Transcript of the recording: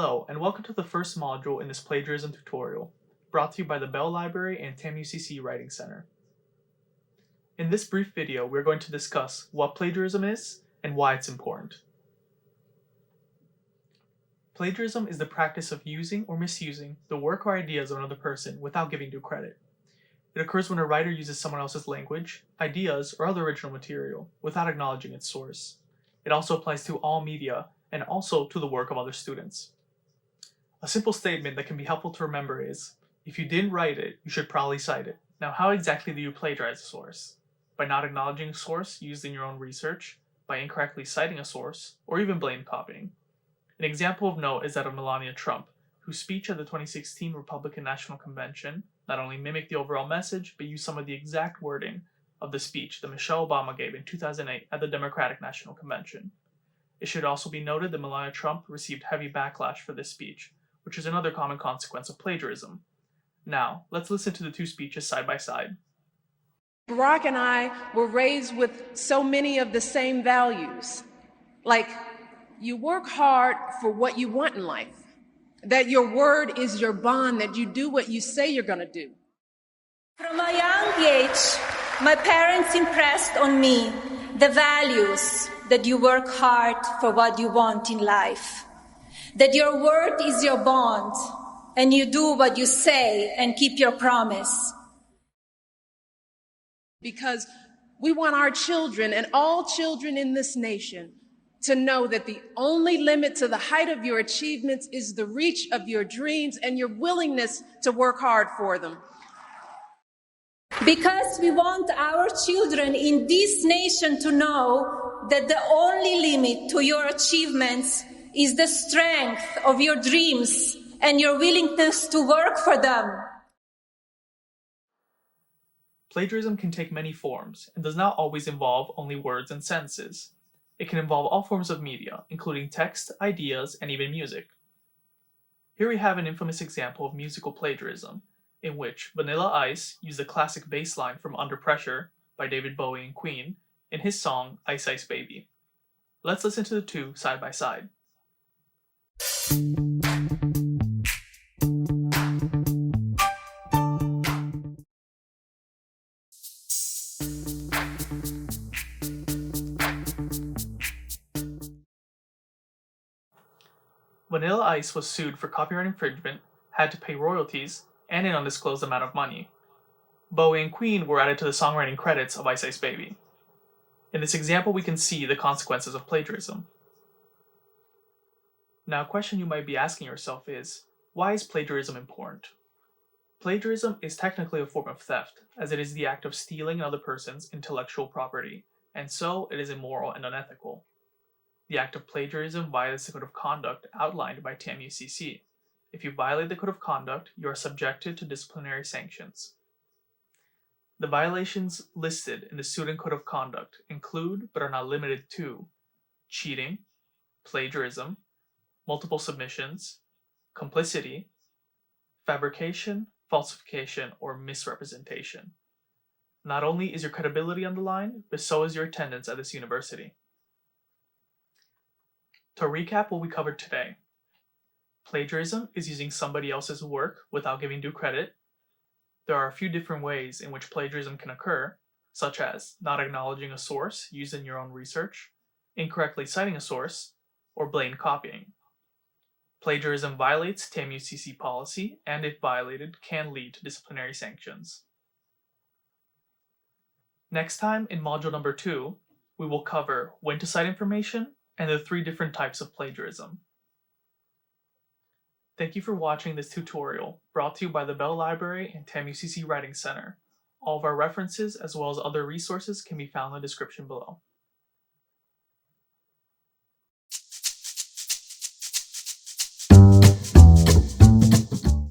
Hello, and welcome to the first module in this plagiarism tutorial, brought to you by the Bell Library and TAMUCC Writing Center. In this brief video, we're going to discuss what plagiarism is and why it's important. Plagiarism is the practice of using or misusing the work or ideas of another person without giving due credit. It occurs when a writer uses someone else's language, ideas, or other original material without acknowledging its source. It also applies to all media and also to the work of other students. A simple statement that can be helpful to remember is, if you didn't write it, you should probably cite it. Now, how exactly do you plagiarize a source? By not acknowledging a source used in your own research, by incorrectly citing a source, or even blame copying. An example of note is that of Melania Trump, whose speech at the 2016 Republican National Convention not only mimicked the overall message, but used some of the exact wording of the speech that Michelle Obama gave in 2008 at the Democratic National Convention. It should also be noted that Melania Trump received heavy backlash for this speech, which is another common consequence of plagiarism. Now, let's listen to the two speeches side by side. Barack and I were raised with so many of the same values, like you work hard for what you want in life, that your word is your bond, that you do what you say you're going to do. From a young age, my parents impressed on me the values that you work hard for what you want in life, that your word is your bond, and you do what you say and keep your promise. Because we want our children and all children in this nation to know that the only limit to the height of your achievements is the reach of your dreams and your willingness to work hard for them. Because we want our children in this nation to know that the only limit to your achievements is the strength of your dreams and your willingness to work for them. Plagiarism can take many forms and does not always involve only words and sentences. It can involve all forms of media, including text, ideas, and even music. Here we have an infamous example of musical plagiarism, in which Vanilla Ice used the classic bass line from Under Pressure by David Bowie and Queen in his song Ice Ice Baby. Let's listen to the two side by side. Vanilla Ice was sued for copyright infringement, had to pay royalties, and an undisclosed amount of money. Bowie and Queen were added to the songwriting credits of Ice Ice Baby. In this example, we can see the consequences of plagiarism. Now, a question you might be asking yourself is, why is plagiarism important? Plagiarism is technically a form of theft, as it is the act of stealing another person's intellectual property, and so it is immoral and unethical. The act of plagiarism violates the code of conduct outlined by TAMUCC. If you violate the code of conduct, you are subjected to disciplinary sanctions. The violations listed in the Student Code of Conduct include, but are not limited to, cheating, plagiarism, multiple submissions, complicity, fabrication, falsification, or misrepresentation. Not only is your credibility on the line, but so is your attendance at this university. To recap what we covered today, plagiarism is using somebody else's work without giving due credit. There are a few different ways in which plagiarism can occur, such as not acknowledging a source used in your own research, incorrectly citing a source, or blame copying. Plagiarism violates TAMUCC policy, and if violated, can lead to disciplinary sanctions. Next time, in module number 2, we will cover when to cite information and the 3 different types of plagiarism. Thank you for watching this tutorial, brought to you by the Bell Library and TAMUCC Writing Center. All of our references, as well as other resources, can be found in the description below.